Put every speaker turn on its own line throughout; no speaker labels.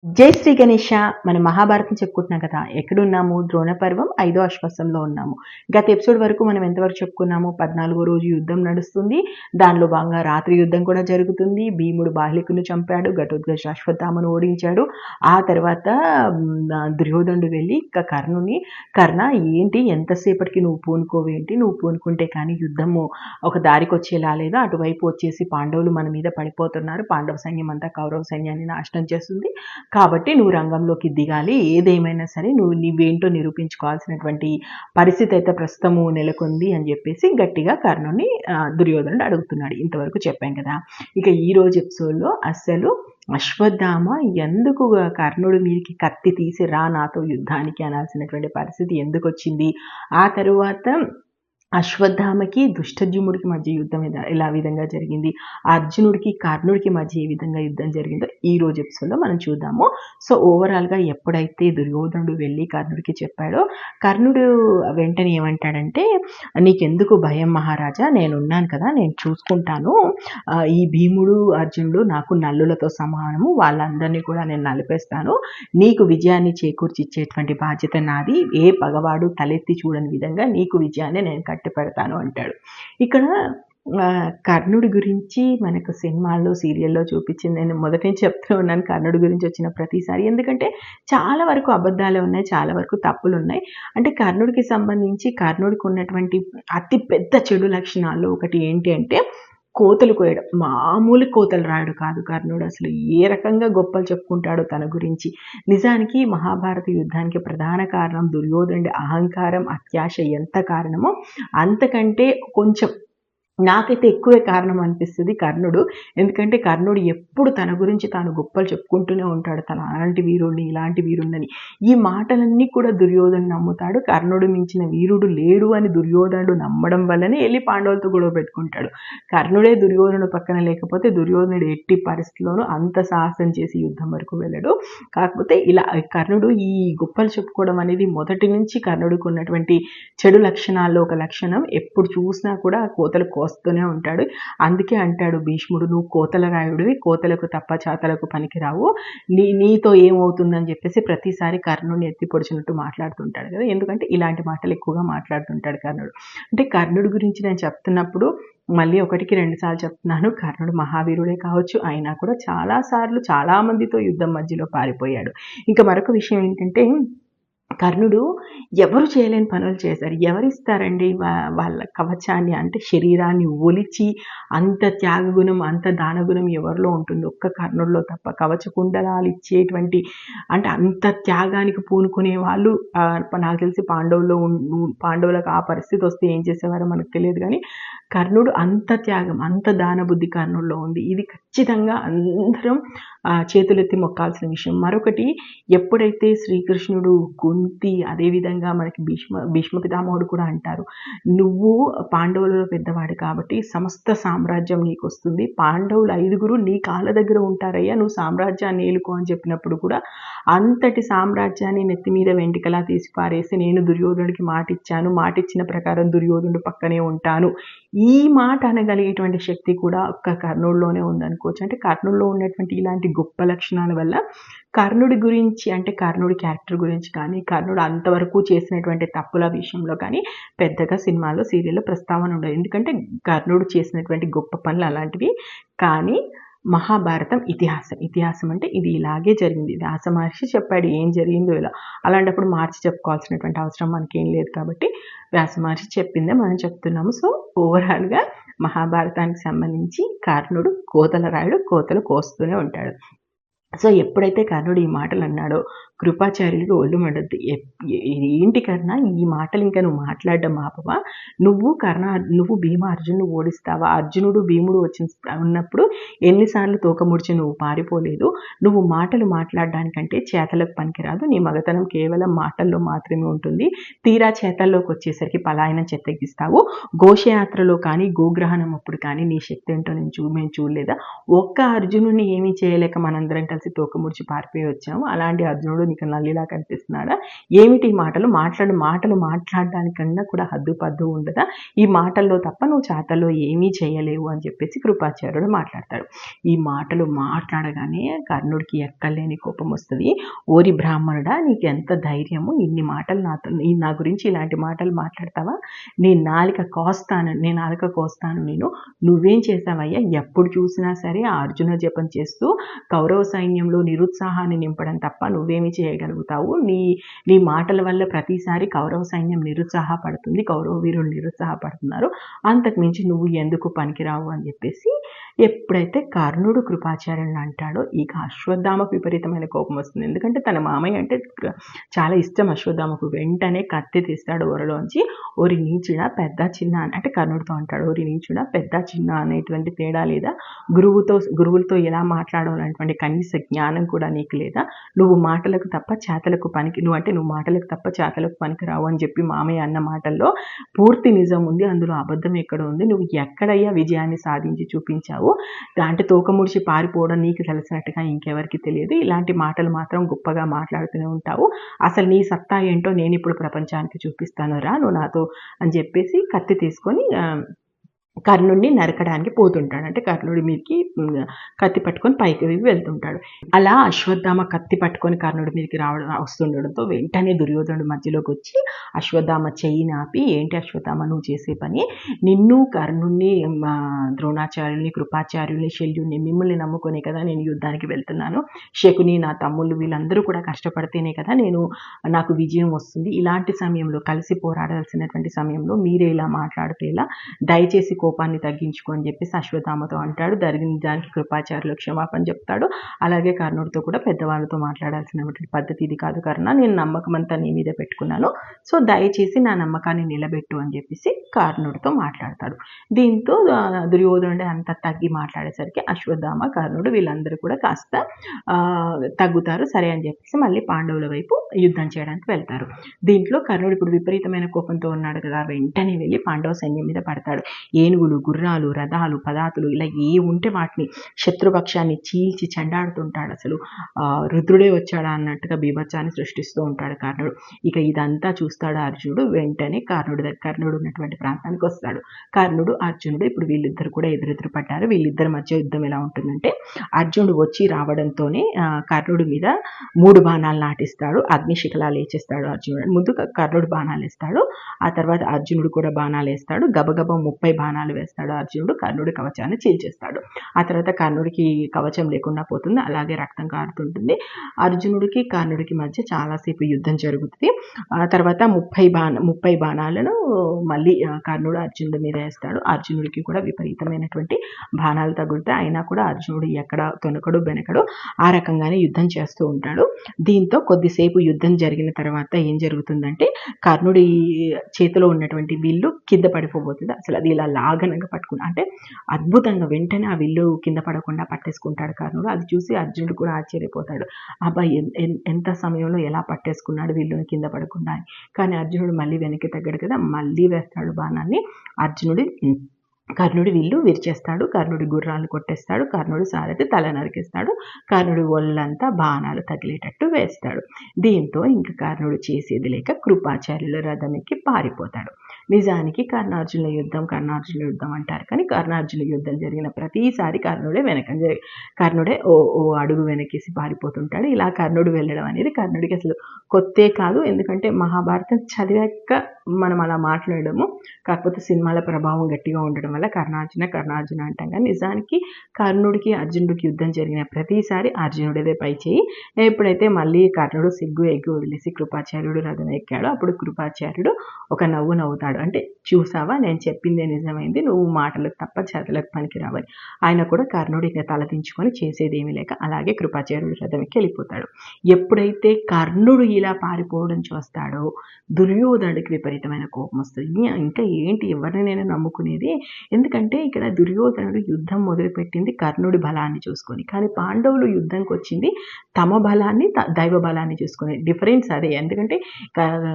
జై శ్రీ గణేష. మన మహాభారతం చెప్పుకుంటున్నాం కదా, ఎక్కడున్నాము? ద్రోణ పర్వం 5వ అశ్వత్థంలో ఉన్నాము. గత ఎపిసోడ్ వరకు మనం ఎంతవరకు చెప్పుకున్నాము? 14వ రోజు యుద్ధం నడుస్తుంది. దానిలో భాగంగా రాత్రి యుద్ధం కూడా జరుగుతుంది. భీముడు బాహ్లికుని చంపాడు, ఘటోత్కచ అశ్వత్థామను ఓడించాడు. ఆ తర్వాత దుర్యోధనుడు వెళ్ళి కర్ణ ఏంటి, ఎంతసేపటికి నువ్వు పూనుకోవేంటి, నువ్వు పూనుకుంటే కానీ యుద్ధము ఒక దారికి వచ్చేలా లేదా, అటువైపు వచ్చేసి పాండవులు మన మీద పడిపోతున్నారు, పాండవ సైన్యం అంతా కౌరవ సైన్యాన్ని నాశనం చేస్తుంది, కాబట్టి నువ్వు రంగంలోకి దిగాలి, ఏదేమైనా సరే నువ్వేంటో నిరూపించుకోవాల్సినటువంటి పరిస్థితి అయితే ప్రస్తుతము నెలకొంది అని చెప్పేసి గట్టిగా కర్ణుని దుర్యోధనుడు అడుగుతున్నాడు. ఇంతవరకు చెప్పాం కదా. ఇక ఈ రోజు ఎపిసోడ్లో అస్సలు అశ్వత్థామ ఎందుకు కర్ణుడి మీదకి కత్తి తీసి రా నాతో యుద్ధానికి అనాల్సినటువంటి పరిస్థితి ఎందుకు వచ్చింది, ఆ తరువాత అశ్వత్థామకి దుష్టజుమ్ముడికి మధ్య యుద్ధం ఎలా విధంగా జరిగింది, అర్జునుడికి కర్ణుడికి మధ్య ఏ విధంగా యుద్ధం జరిగిందో ఈ రోజు ఎపిసోడ్లో మనం చూద్దాము. సో ఓవరాల్గా ఎప్పుడైతే దుర్యోధనుడు వెళ్ళి కర్ణుడికి చెప్పాడో, కర్ణుడు వెంటనే ఏమంటాడంటే, నీకెందుకు భయం మహారాజా, నేనున్నాను కదా, నేను చూసుకుంటాను, ఈ భీముడు అర్జునుడు నాకు నల్లులతో సమానము, వాళ్ళందరినీ కూడా నేను నలిపేస్తాను, నీకు విజయాన్ని చేకూర్చిచ్చేటువంటి బాధ్యత నాది, ఏ పగవాడు తలెత్తి చూడని విధంగా నీకు విజయాన్ని నేను కట్టిపెడతాను అంటాడు. ఇక్కడ కర్ణుడి గురించి మనకు సినిమాల్లో సీరియల్లో చూపించింది. నేను మొదటి నుంచి చెప్తూ ఉన్నాను కర్ణుడి గురించి వచ్చిన ప్రతిసారి, ఎందుకంటే చాలా వరకు అబద్ధాలే ఉన్నాయి, చాలా వరకు తప్పులు ఉన్నాయి. అంటే కర్ణుడికి సంబంధించి కర్ణుడికి ఉన్నటువంటి అతి పెద్ద చెడు లక్షణాల్లో ఒకటి ఏంటి అంటే కోతలు కోయడం. మామూలు కోతలు రాయడు కాదు కర్ణుడు. అసలు ఏ రకంగా గొప్పలు చెప్పుకుంటాడో తన గురించి. నిజానికి మహాభారత యుద్ధానికి ప్రధాన కారణం దుర్యోధనుడి అహంకారం, అత్యాశ ఎంత కారణమో అంతకంటే కొంచెం నాకైతే ఎక్కువే కారణం అనిపిస్తుంది కర్ణుడు. ఎందుకంటే కర్ణుడు ఎప్పుడు తన గురించి తాను గొప్పలు చెప్పుకుంటూనే ఉంటాడు, తను అలాంటి వీరుడిని ఇలాంటి వీరుడిని. ఈ మాటలన్నీ కూడా దుర్యోధను నమ్ముతాడు. కర్ణుడు మించిన వీరుడు లేడు అని దుర్యోధనుడు నమ్మడం వల్లనే వెళ్ళి పాండవులతో గొడవ పెట్టుకుంటాడు. కర్ణుడే దుర్యోధనుడు పక్కన లేకపోతే దుర్యోధనుడు ఎట్టి పరిస్థితుల్లోనూ అంత సాహసం చేసి యుద్ధం వరకు వెళ్ళడు. కాకపోతే ఇలా కర్ణుడు ఈ గొప్పలు చెప్పుకోవడం అనేది మొదటి నుంచి కర్ణుడికి ఉన్నటువంటి చెడు లక్షణాల్లో ఒక లక్షణం. ఎప్పుడు చూసినా కూడా కోతలు వస్తూనే ఉంటాడు. అందుకే అంటాడు భీష్ముడు, నువ్వు కోతల రాయుడివి, కోతలకు తప్ప చాతలకు పనికిరావు, నీతో ఏమవుతుందని చెప్పేసి ప్రతిసారి కర్ణుడిని ఎత్తి పొడిచినట్టు మాట్లాడుతుంటాడు కదా. ఎందుకంటే ఇలాంటి మాటలు ఎక్కువగా మాట్లాడుతుంటాడు కర్ణుడు. అంటే కర్ణుడి గురించి నేను చెప్తున్నప్పుడు మళ్ళీ 1కి 2 సార్లు చెప్తున్నాను, కర్ణుడు మహావీరుడే కావచ్చు, అయినా కూడా చాలాసార్లు చాలామందితో యుద్ధం మధ్యలో పారిపోయాడు. ఇంకా మరొక విషయం ఏంటంటే, కర్ణుడు ఎవరు చేయలేని పనులు చేశారు. ఎవరిస్తారండి వాళ్ళ కవచాన్ని, అంటే శరీరాన్ని ఒలిచి అంత త్యాగగుణం, అంత దానగుణం ఎవరిలో ఉంటుంది? ఒక్క కర్ణుడిలో తప్ప. కవచ కుండలాలు ఇచ్చేటువంటి, అంటే అంత త్యాగానికి పూనుకునే వాళ్ళు నాకు తెలిసి పాండవులకు ఆ పరిస్థితి వస్తే ఏం చేసేవారో మనకు తెలియదు, కానీ కర్ణుడు అంత త్యాగం, అంత దానబుద్ధి కర్ణుడిలో ఉంది. ఇది ఖచ్చితంగా అందరం చేతులెత్తి మొక్కాల్సిన విషయం. మరొకటి, ఎప్పుడైతే శ్రీకృష్ణుడు, కుంతి, అదేవిధంగా మనకి భీష్మ పితామహుడు కూడా అంటారు, నువ్వు పాండవులలో పెద్దవాడు కాబట్టి సమస్త సామ్రాజ్యం నీకు వస్తుంది, పాండవులు 5గురు నీ కాళ్ళ దగ్గర ఉంటారయ్యా, నువ్వు సామ్రాజ్యాన్ని ఏలుకో అని చెప్పినప్పుడు కూడా అంతటి సామ్రాజ్యాన్ని నెత్తి మీద వెంటికలా తీసి పారేసి, నేను దుర్యోధనుడికి మాటిచ్చిన ప్రకారం దుర్యోధనుడు పక్కనే ఉంటాను, ఈ మాట అనగలిగేటువంటి శక్తి కూడా ఒక్క కర్ణుడిలోనే ఉందనుకోవచ్చు. అంటే కర్ణుడిలో ఉన్నటువంటి ఇలాంటి గొప్ప లక్షణాల వల్ల కర్ణుడి గురించి, అంటే కర్ణుడి క్యారెక్టర్ గురించి కానీ, కర్ణుడు అంతవరకు చేసినటువంటి తప్పుల విషయంలో కానీ పెద్దగా సినిమాలో సీరియల్లో ప్రస్తావన ఉండదు. ఎందుకంటే కర్ణుడు చేసినటువంటి గొప్ప పనులు అలాంటివి. కానీ మహాభారతం ఇతిహాసం అంటే ఇది ఇలాగే జరిగింది, వ్యాస మహర్షి చెప్పాడు ఏం జరిగిందో ఇలా. అలాంటప్పుడు మార్చి చెప్పుకోవాల్సినటువంటి అవసరం మనకేం లేదు కాబట్టి వ్యాస మహర్షి చెప్పిందే మనం చెప్తున్నాము. సో ఓవరాల్గా మహాభారతానికి సంబంధించి కర్ణుడు కోతల రాయుడు, కోతలు కోస్తూనే ఉంటాడు. సో ఎప్పుడైతే కర్ణుడు ఈ మాటలు అన్నాడో కృపాచార్యుడికి ఒళ్ళు మండద్దు. ఏంటి కర్ణ, ఈ మాటలు ఇంకా నువ్వు మాట్లాడడం ఆపవా? నువ్వు భీమ అర్జునుడు ఓడిస్తావా? అర్జునుడు భీముడు ఉన్నప్పుడు ఎన్నిసార్లు తోక ముడిచి నువ్వు పారిపోలేదు? నువ్వు మాటలు మాట్లాడడానికంటే చేతలకు పనికిరాదు, నీ మగతనం కేవలం మాటల్లో మాత్రమే ఉంటుంది, తీరా చేతల్లోకి వచ్చేసరికి పలాయనం చెత్తగిస్తావు. ఘోషయాత్రలో కానీ గోగ్రహణం అప్పుడు కానీ నీ శక్తి ఏంటో మేము చూడలేదా? ఒక్క అర్జునుడిని ఏమీ చేయలేక మనందరం కలిసి కలిసి తోక ముడిచి పారిపోయి వచ్చాము, అలాంటి అర్జునుడు నీకు నల్లిలా కనిపిస్తున్నాడా? ఏమిటి ఈ మాటలు? మాటలు మాట్లాడడానికన్నా కూడా హద్దు పద్దు ఉండదా? ఈ మాటల్లో తప్ప నువ్వు చేతల్లో ఏమీ చేయలేవు అని చెప్పేసి కృపాచార్యుడు మాట్లాడతాడు. ఈ మాటలు మాట్లాడగానే కర్ణుడికి ఎక్కలేని కోపం వస్తుంది. ఓరి బ్రాహ్మణుడా, నీకు ఎంత ధైర్యము, ఇన్ని మాటలు నా గురించి ఇలాంటి మాటలు మాట్లాడతావా? నేను నాలుక కోస్తాను నేను. నువ్వేం చేసావయ్యా? ఎప్పుడు చూసినా సరే ఆ అర్జున జపం చేస్తూ కౌరవ సైన్యంలో నిరుత్సాహాన్ని నింపడం తప్ప నువ్వేమి చేయగలుగుతావు? నీ మాటల వల్ల ప్రతిసారి కౌరవ సైన్యం నిరుత్సాహపడుతుంది, కౌరవ వీరులు నిరుత్సాహపడుతున్నారు, అంతకు మించి నువ్వు ఎందుకు పనికిరావు అని చెప్పేసి ఎప్పుడైతే కర్ణుడు కృపాచార్యులను అంటాడో ఇక అశ్వత్థామకు విపరీతమైన కోపం వస్తుంది. ఎందుకంటే తన మామయ్య అంటే చాలా ఇష్టం అశ్వత్థామకు. వెంటనే కత్తి తీస్తాడు ఊరలోంచి. ఓరి నీచుడా, పెద్ద చిన్న అంటే కర్ణుడితో అంటాడు, ఓరి నీచుడా, పెద్ద చిన్న అనేటువంటి తేడా లేదా? గురువులతో ఎలా మాట్లాడాలనేటువంటి కనీస జ్ఞానం కూడా నీకు లేదా? నువ్వు మాటలకు తప్ప చేతలకు నువ్వు మాటలకు తప్ప చేతలకు పనికిరావు అని చెప్పి మామయ్య అన్న మాటల్లో పూర్తి నిజం ఉంది, అందులో అబద్ధం ఎక్కడ ఉంది? నువ్వు ఎక్కడయ్యా విజయాన్ని సాధించి చూపించావు? అంటే తోక ముడిచి పారిపోవడం నీకు తెలిసినట్టుగా ఇంకెవరికి తెలియదు. ఇలాంటి మాటలు మాత్రం గొప్పగా మాట్లాడుతూనే ఉంటావు. అసలు నీ సత్తా ఏంటో నేను ఇప్పుడు ప్రపంచానికి చూపిస్తాను రా, నువ్వు నాతో అని చెప్పేసి కత్తి తీసుకొని కర్ణుడిని నరకడానికి పోతుంటాడు. అంటే కర్ణుడి మీదకి కత్తి పట్టుకొని పైకి వెళ్తుంటాడు. అలా అశ్వత్థామ కత్తి పట్టుకొని కర్ణుడి మీదకి వస్తుండడంతో వెంటనే దుర్యోధనుడు మధ్యలోకి వచ్చి అశ్వత్థామ చెయ్యి నాపి, ఏంటి అశ్వత్థామ నువ్వు చేసే పని? నిన్ను, కర్ణుడిని, ద్రోణాచార్యుల్ని, కృపాచార్యుల్ని, శల్యుని మిమ్మల్ని నమ్ముకునే కదా నేను యుద్ధానికి వెళ్తున్నాను. శకుని, నా తమ్ముళ్ళు వీళ్ళందరూ కూడా కష్టపడితేనే కదా నాకు విజయం వస్తుంది. ఇలాంటి సమయంలో కలిసి పోరాడాల్సినటువంటి సమయంలో మీరే ఇలా మాట్లాడితే ఇలా? దయచేసి కోపాన్ని తగ్గించుకో అని చెప్పేసి అశ్వత్థామతో అంటాడు. జరిగిన దానికి కృపాచార్యులు క్షమాపణ చెప్తాడు. అలాగే కర్ణుడితో కూడా పెద్దవాళ్ళతో మాట్లాడాల్సినటువంటి పద్ధతి ఇది కాదు కర్ణ, నేను నమ్మకం అంతా నీ మీద పెట్టుకున్నాను, సో దయచేసి నా నమ్మకాన్ని నిలబెట్టు అని చెప్పేసి కర్ణుడితో మాట్లాడతాడు. దీంతో దుర్యోధనుడు అంత తగ్గి మాట్లాడేసరికి అశ్వత్థామ, కర్ణుడు వీళ్ళందరూ కూడా కాస్త తగ్గుతారు. సరే అని చెప్పేసి మళ్ళీ పాండవుల వైపు యుద్ధం చేయడానికి వెళ్తారు. దీంట్లో కర్ణుడు ఇప్పుడు విపరీతమైన కోపంతో ఉన్నాడు కదా, వెంటనే వెళ్ళి పాండవ సైన్యం మీద పడతాడు. ఏనుగులు, గుర్రాలు, రథాలు, పదాతులు ఇలా ఏ ఉంటే వాటిని శత్రుపక్షాన్ని చీల్చి చెండాడుతుంటాడు. అసలు రుద్రుడే వచ్చాడా అన్నట్టుగా బీభత్సాన్ని సృష్టిస్తూ ఉంటాడు కర్ణుడు. ఇక ఇదంతా చూస్తాడు అర్జునుడు. వెంటనే కర్ణుడు ఉన్నటువంటి ప్రాంతానికి వస్తాడు. కర్ణుడు, అర్జునుడు ఇప్పుడు వీళ్ళిద్దరు కూడా ఎదురెదురు పడ్డారు. వీళ్ళిద్దరి మధ్య యుద్ధం ఎలా ఉంటుందంటే, అర్జునుడు వచ్చి రావడంతోనే కర్ణుడి మీద 3 బాణాలు నాటిస్తాడు. అగ్నిశిఖలా లేచేస్తాడు అర్జునుడు. ముందు కర్ణుడు బాణాలు వేస్తాడు, ఆ తర్వాత అర్జునుడు కూడా బాణాలు వేస్తాడు. గబగబా 30 బాణాలు వేస్తాడు అర్జునుడు. కర్ణుడి కవచాన్ని చీల్చేస్తాడు. ఆ తర్వాత కర్ణుడికి కవచం లేకుండా పోతుంది, అలాగే రక్తం కారుతుంటుంది. అర్జునుడికి కర్ణుడికి మధ్య చాలాసేపు యుద్ధం జరుగుతుంది. ఆ తర్వాత 30 బాణాలను మళ్ళీ కర్ణుడు అర్జునుడి మీద వేస్తాడు. అర్జునుడికి కూడా విపరీతమైనటువంటి బాణాలు తగులుతాయి. అయినా కూడా అర్జునుడు ఎక్కడ తొనకడు బెనకడు, ఆ రకంగానే యుద్ధం చేస్తూ ఉంటాడు. దీంతో కొద్దిసేపు యుద్ధం జరిగిన తర్వాత ఏం జరుగుతుందంటే, కర్ణుడి చేతిలో ఉన్నటువంటి విల్లు కింద పడిపోబోతుంది. అసలు అది ఇలా లాగనగా పట్టుకున్నా అంటే అద్భుతంగా వెంటనే ఆ విల్లు కింద పడకుండా పట్టేసుకుంటాడు కర్ణుడు. అది చూసి అర్జునుడు కూడా ఆశ్చర్యపోతాడు. అబ్బాయి ఎంత సమయంలో ఎలా పట్టేసుకున్నాడు విల్లుని కింద పడకుండా. కానీ అర్జునుడు మళ్ళీ వెనక్కి తగ్గడు కదా, మళ్ళీ వేస్తాడు బాణాన్ని. కర్ణుడి విల్లు విరిచేస్తాడు. కర్ణుడి గుర్రాలను కొట్టేస్తాడు. కర్ణుడి సారథి తల నరికేస్తాడు. కర్ణుడి ఒళ్ళంతా బాణాలు తగిలేటట్టు వేస్తాడు. దీంతో ఇంక కర్ణుడు చేసేది లేక కృపాచార్యుల రథం ఎక్కి పారిపోతాడు. నిజానికి కర్ణార్జునుల యుద్ధం అంటారు, కానీ కర్ణార్జునుల యుద్ధం జరిగిన ప్రతిసారి కర్ణుడే ఓ అడుగు వెనకేసి పారిపోతుంటాడు. ఇలా కర్ణుడు వెళ్ళడం అనేది కర్ణుడికి అసలు కొత్తే కాదు. ఎందుకంటే మహాభారతం చదివాక మనం అలా మాట్లాడము, కాకపోతే సినిమాల ప్రభావం గట్టిగా ఉండడం వల్ల కర్ణార్జున అంటాం. కానీ నిజానికి కర్ణుడికి అర్జునుడికి యుద్ధం జరిగిన ప్రతిసారి అర్జునుడిదే పై చేయి. ఎప్పుడైతే మళ్ళీ కర్ణుడు ఎగ్గు వదిలేసి కృపాచార్యుడు రథం ఎక్కాడో అప్పుడు కృపాచార్యుడు ఒక నవ్వు నవ్వుతాడు. అంటే చూసావా, నేను చెప్పిందే నిజమైంది, నువ్వు మాటలకు తప్ప చేతలకు పనికిరావని. ఆయన కూడా కర్ణుడు ఇక తలదించుకొని చేసేదేమీ లేక అలాగే కృపాచార్యుడు రథం ఎక్కి వెళ్ళిపోతాడు. ఎప్పుడైతే కర్ణుడు ఇలా పారిపోవడం చూస్తాడో దుర్యోధనుడికి విపరీతమైన కోపం వస్తుంది. ఇంకా ఏంటి ఎవరిని నేను నమ్ముకునేది, ఎందుకంటే ఇక్కడ దుర్యోధనుడు యుద్ధం మొదలుపెట్టింది కర్ణుడి బలాన్ని చూసుకొని, కానీ పాండవులు యుద్ధంకి వచ్చింది తమ బలాన్ని దైవ బలాన్ని చూసుకొని. డిఫరెన్స్ అదే. ఎందుకంటే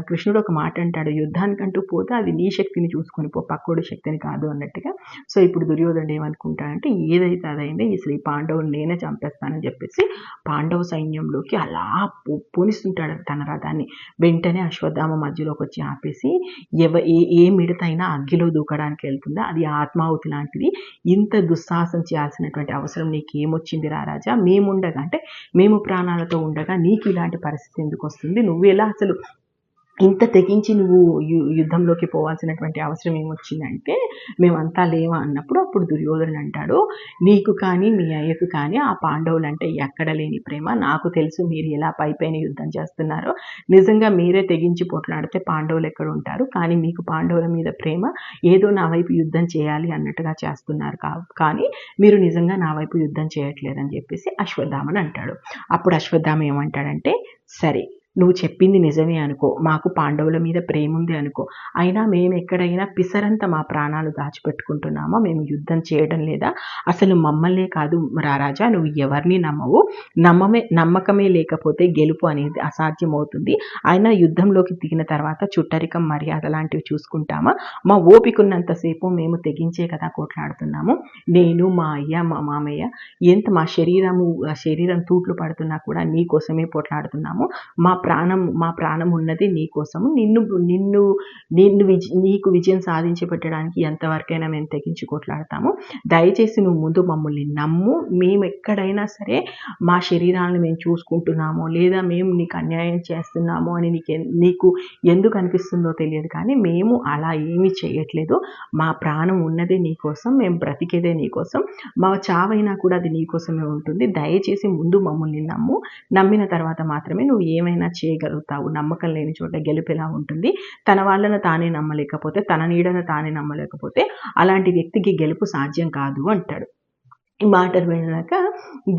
కృష్ణుడు ఒక మాట అంటాడు, యుద్ధానికంటూ పోతే అది నీ శక్తిని చూసుకొని పో, పక్కోడి శక్తిని కాదు అన్నట్టుగా. సో ఇప్పుడు దుర్యోధనుడు ఏమనుకుంటాడంటే ఏదైతే అదైందో అసలు ఈ పాండవులు నేనే చంపేస్తానని చెప్పేసి పాండవ సైన్యంలోకి అలా పోనిస్తుంటాడు తన రథాన్ని. వెంటనే అశ్వత్థామ మధ్యలోకి వచ్చి ఆపేసి, ఏ మిడతైనా అగ్గిలో దూకడానికి వెళ్తుందా, అది ఆత్మాహుతి లాంటిది, ఇంత దుస్సాహసం చేయాల్సినటువంటి అవసరం నీకేమొచ్చింది రాజా, మేముండగా అంటే మేము ప్రాణాలతో ఉండగా నీకు ఇలాంటి పరిస్థితి ఎందుకు వస్తుంది, నువ్వు ఎలా అసలు ఇంత తెగించి నువ్వు యుద్ధంలోకి పోవాల్సినటువంటి అవసరం ఏమొచ్చిందంటే మేమంతా లేవా అన్నప్పుడు అప్పుడు దుర్యోధనుడు అంటాడు, నీకు కానీ మీ అయ్యకు కానీ ఆ పాండవులు అంటే ఎక్కడ లేని ప్రేమ నాకు తెలుసు, మీరు ఎలా పైపైన యుద్ధం చేస్తున్నారో, నిజంగా మీరే తెగించి పోట్లాడితే పాండవులు ఎక్కడ ఉంటారు, కానీ మీకు పాండవుల మీద ప్రేమ ఏదో నా వైపు యుద్ధం చేయాలి అన్నట్టుగా చేస్తున్నారు, కానీ మీరు నిజంగా నా వైపు యుద్ధం చేయట్లేదని చెప్పేసి అశ్వత్థామని అంటాడు. అప్పుడు అశ్వత్థామ ఏమంటాడంటే, సరే నువ్వు చెప్పింది నిజమే అనుకో, మాకు పాండవుల మీద ప్రేమ ఉంది అనుకో, అయినా మేము ఎక్కడైనా పిసరంత మా ప్రాణాలు దాచిపెట్టుకుంటున్నామో, మేము యుద్ధం చేయడం లేదా, అసలు మమ్మల్నే కాదు రారాజా నువ్వు ఎవరిని నమ్మవు, నమ్మకమే లేకపోతే గెలుపు అనేది అసాధ్యమవుతుంది, అయినా యుద్ధంలోకి దిగిన తర్వాత చుట్టరికం మర్యాద లాంటివి చూసుకుంటామా, మా ఓపికన్నంతసేపు మేము తెగించే కదా కొట్లాడుతున్నాము, నేను మా అయ్య మా మామయ్య ఎంత మా శరీరం తూట్లు పడుతున్నా కూడా నీ కోసమే పోట్లాడుతున్నాము, మా ప్రాణం ఉన్నది నీ కోసము, నీకు విజయం సాధించి పెట్టడానికి ఎంతవరకైనా మేము తెగించి కొట్లాడతాము, దయచేసి నువ్వు ముందు మమ్మల్ని నమ్ము, మేము ఎక్కడైనా సరే మా శరీరాలను మేము చూసుకుంటున్నామో లేదా మేము నీకు అన్యాయం చేస్తున్నామో అని నీకు ఎందుకు అనిపిస్తుందో తెలియదు, కానీ మేము అలా ఏమీ చేయట్లేదు, మా ప్రాణం ఉన్నదే నీకోసం, మేము బ్రతికేదే నీకోసం, మా చావైనా కూడా అది నీకోసమే ఉంటుంది, దయచేసి ముందు మమ్మల్ని నమ్ము, నమ్మిన తర్వాత మాత్రమే నువ్వు ఏమైనా చేయగలుగుతావు, నమ్మకం లేని చోట గెలుపు ఎలా ఉంటుంది, తన వాళ్ళను తానే నమ్మలేకపోతే, తన నీడను తానే నమ్మలేకపోతే అలాంటి వ్యక్తికి గెలుపు సాధ్యం కాదు అంటాడు. ఈ మాటలు విన్నాక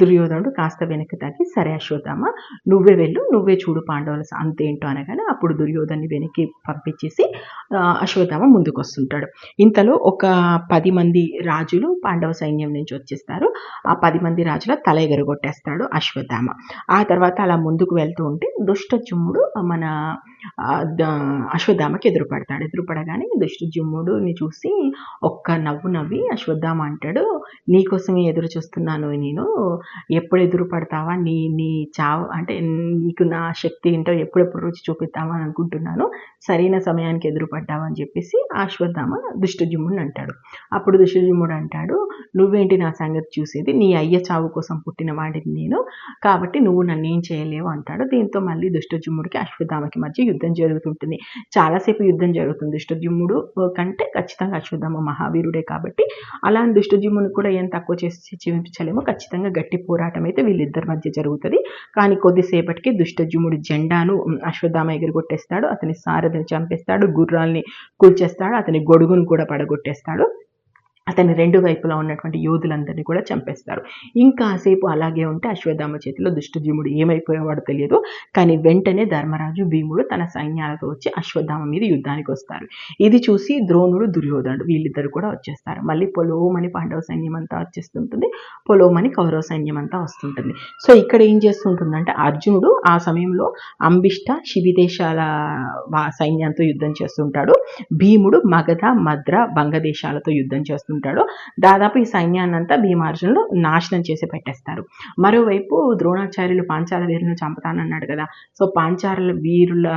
దుర్యోధనుడు కాస్త వెనక్కి తగ్గి, సరే అశ్వత్థామ నువ్వే వెళ్ళు, నువ్వే చూడు పాండవుల అంతేంటో అనగానే అప్పుడు దుర్యోధన్ని వెనక్కి పంపించేసి అశ్వత్థామ ముందుకు వస్తుంటాడు. ఇంతలో ఒక 10 మంది రాజులు పాండవ సైన్యం నుంచి వచ్చేస్తారు. ఆ 10 మంది రాజుల తల ఎగరగొట్టేస్తాడు అశ్వత్థామ. ఆ తర్వాత అలా ముందుకు వెళ్తూ ఉంటే దుష్టజుమ్ముడు మన అశ్వత్థామకి ఎదురుపడతాడు. ఎదురుపడగానే దుష్టజుమ్ముడుని చూసి ఒక్క నవ్వు నవ్వి అశ్వత్థామ అంటాడు, నీకోసమే ఎదురు చూస్తున్నాను నేను, ఎప్పుడు ఎదురు పడతావా, నీ చావు అంటే నీకు నా శక్తి ఏంటో ఎప్పుడెప్పుడు రుచి చూపిస్తావా అని అనుకుంటున్నాను, సరైన సమయానికి ఎదురుపడ్డావా అని చెప్పేసి అశ్వత్థామ దుష్టజుమ్ముడిని అంటాడు. అప్పుడు దుష్టజుమ్ముడు అంటాడు, నువ్వేంటి నా సంగతి చూసేది, నీ అయ్య చావు కోసం పుట్టిన వాడిని నేను, కాబట్టి నువ్వు నన్ను ఏం చేయలేవు అంటాడు. దీంతో మళ్ళీ దుష్టజుమ్ముడికి అశ్వత్థామకి మధ్య యుద్ధం జరుగుతుంటుంది. చాలాసేపు యుద్ధం జరుగుతుంది. దుష్టజుమ్ముడు కంటే ఖచ్చితంగా అశ్వత్థామ మహావీరుడే కాబట్టి అలాంటి దుష్టజుమ్ముని కూడా ఏం తక్కువ చేసి చూపించలేమో, ఖచ్చితంగా గట్టి పోరాటం అయితే వీళ్ళిద్దరి మధ్య జరుగుతుంది. కానీ కొద్దిసేపటికి దుష్టజుమ్ముడు జెండాను అశ్వత్థామ ఎగురగొట్టేస్తాడు, అతని సారథిని చంపేస్తాడు, గుర్రాల్ని కూల్చేస్తాడు, అతని గొడుగును కూడా పడగొట్టేస్తాడు, అతని 2 వైపులా ఉన్నటువంటి యోధులందరినీ కూడా చంపేస్తారు. ఇంకాసేపు అలాగే ఉంటే అశ్వత్థామ చేతిలో దుష్టజుమ్ముడు ఏమైపోయేవాడో తెలియదు. కానీ వెంటనే ధర్మరాజు భీముడు తన సైన్యాలతో వచ్చి అశ్వత్థామ మీద యుద్ధానికి వస్తారు. ఇది చూసి ద్రోణుడు దుర్యోధనుడు వీళ్ళిద్దరు కూడా వచ్చేస్తారు. మళ్ళీ పొలోమని పాండవ సైన్యం అంతా వచ్చేస్తుంటుంది, పొలోమని కౌరవ సైన్యం అంతా వస్తుంటుంది. సో ఇక్కడ ఏం చేస్తుంటుందంటే అర్జునుడు ఆ సమయంలో అంబిష్ట శిబిదేశాల సైన్యంతో యుద్ధం చేస్తుంటాడు, భీముడు మగధ మద్ర బంగదేశాలతో యుద్ధం చేస్తుంటాడు. దాదాపు ఈ సైన్యాన్నంతా భీమార్జునులు నాశనం చేసి పెట్టేస్తారు. మరోవైపు ద్రోణాచార్యులు పాంచాల వీరులను చంపుతానన్నాడు కదా, సో పాంచాల వీరుల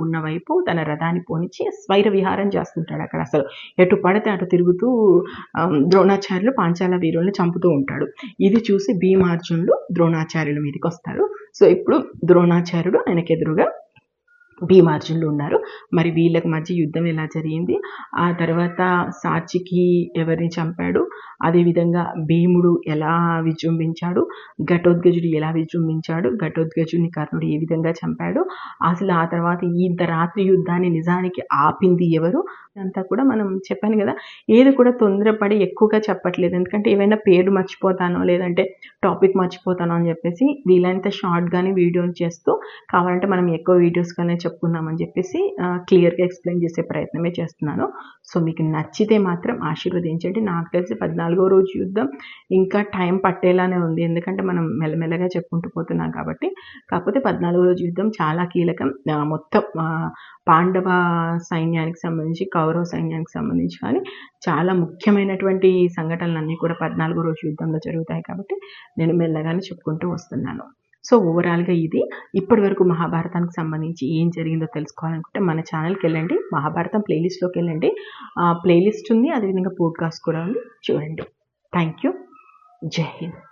ఉన్న వైపు తన రథాన్ని పోనిచ్చి స్వైర విహారం చేస్తుంటాడు. అక్కడ అసలు ఎటు పడితే అటు తిరుగుతూ ద్రోణాచార్యులు పాంచాల వీరుల్ని చంపుతూ ఉంటాడు. ఇది చూసి భీమార్జునులు ద్రోణాచార్యుల మీదకి వస్తారు. సో ఇప్పుడు ద్రోణాచార్యుడు ఆయనకు ఎదురుగా భీమార్జునులు ఉన్నారు. మరి వీళ్ళకి మధ్య యుద్ధం ఎలా జరిగింది, ఆ తర్వాత సాత్యకి ఎవరిని చంపాడు, అదేవిధంగా భీముడు ఎలా విజృంభించాడు, ఘటోత్కచుడు ఎలా విజృంభించాడు, ఘటోత్కచుడిని కర్ణుడు ఏ విధంగా చంపాడు, అసలు ఆ తర్వాత ఇంత రాత్రి యుద్ధాన్ని నిజానికి ఆపింది ఎవరు అంతా కూడా మనం చెప్పాను కదా. ఏది కూడా తొందరపడి ఎక్కువగా చెప్పట్లేదు, ఎందుకంటే ఏవైనా పేర్లు మర్చిపోతానో లేదంటే టాపిక్ మర్చిపోతానో అని చెప్పేసి వీలైనంత షార్ట్గానే వీడియోని చేస్తూ, కావాలంటే మనం ఎక్కువ వీడియోస్ కానీ చెప్పుకుందామని చెప్పేసి క్లియర్గా ఎక్స్ప్లెయిన్ చేసే ప్రయత్నమే చేస్తున్నాను. సో మీకు నచ్చితే మాత్రం ఆశీర్వదించండి. నాకు తెలిసి 14వ రోజు యుద్ధం ఇంకా టైం పట్టేలానే ఉంది, ఎందుకంటే మనం మెల్లమెల్లగా చెప్పుకుంటూ పోతున్నాం కాబట్టి. కాకపోతే 14వ రోజు యుద్ధం చాలా కీలకం. మొత్తం పాండవ సైన్యానికి సంబంధించి, కౌరవ సైన్యానికి సంబంధించి కానీ చాలా ముఖ్యమైనటువంటి సంఘటనలన్నీ కూడా 14వ రోజు యుద్ధంలో జరుగుతాయి కాబట్టి నేను మెల్లగానే చెప్పుకుంటూ వస్తున్నాను. సో ఓవరాల్గా ఇది ఇప్పటి వరకు మహాభారతానికి సంబంధించి ఏం జరిగిందో తెలుసుకోవాలనుకుంటే మన ఛానల్కి వెళ్ళండి, మహాభారతం ప్లేలిస్ట్లోకి వెళ్ళండి. ప్లేలిస్ట్ ఉంది, అదేవిధంగా పోడ్కాస్ట్ కూడా ఉంది, చూడండి. Thank you. జై హింద్.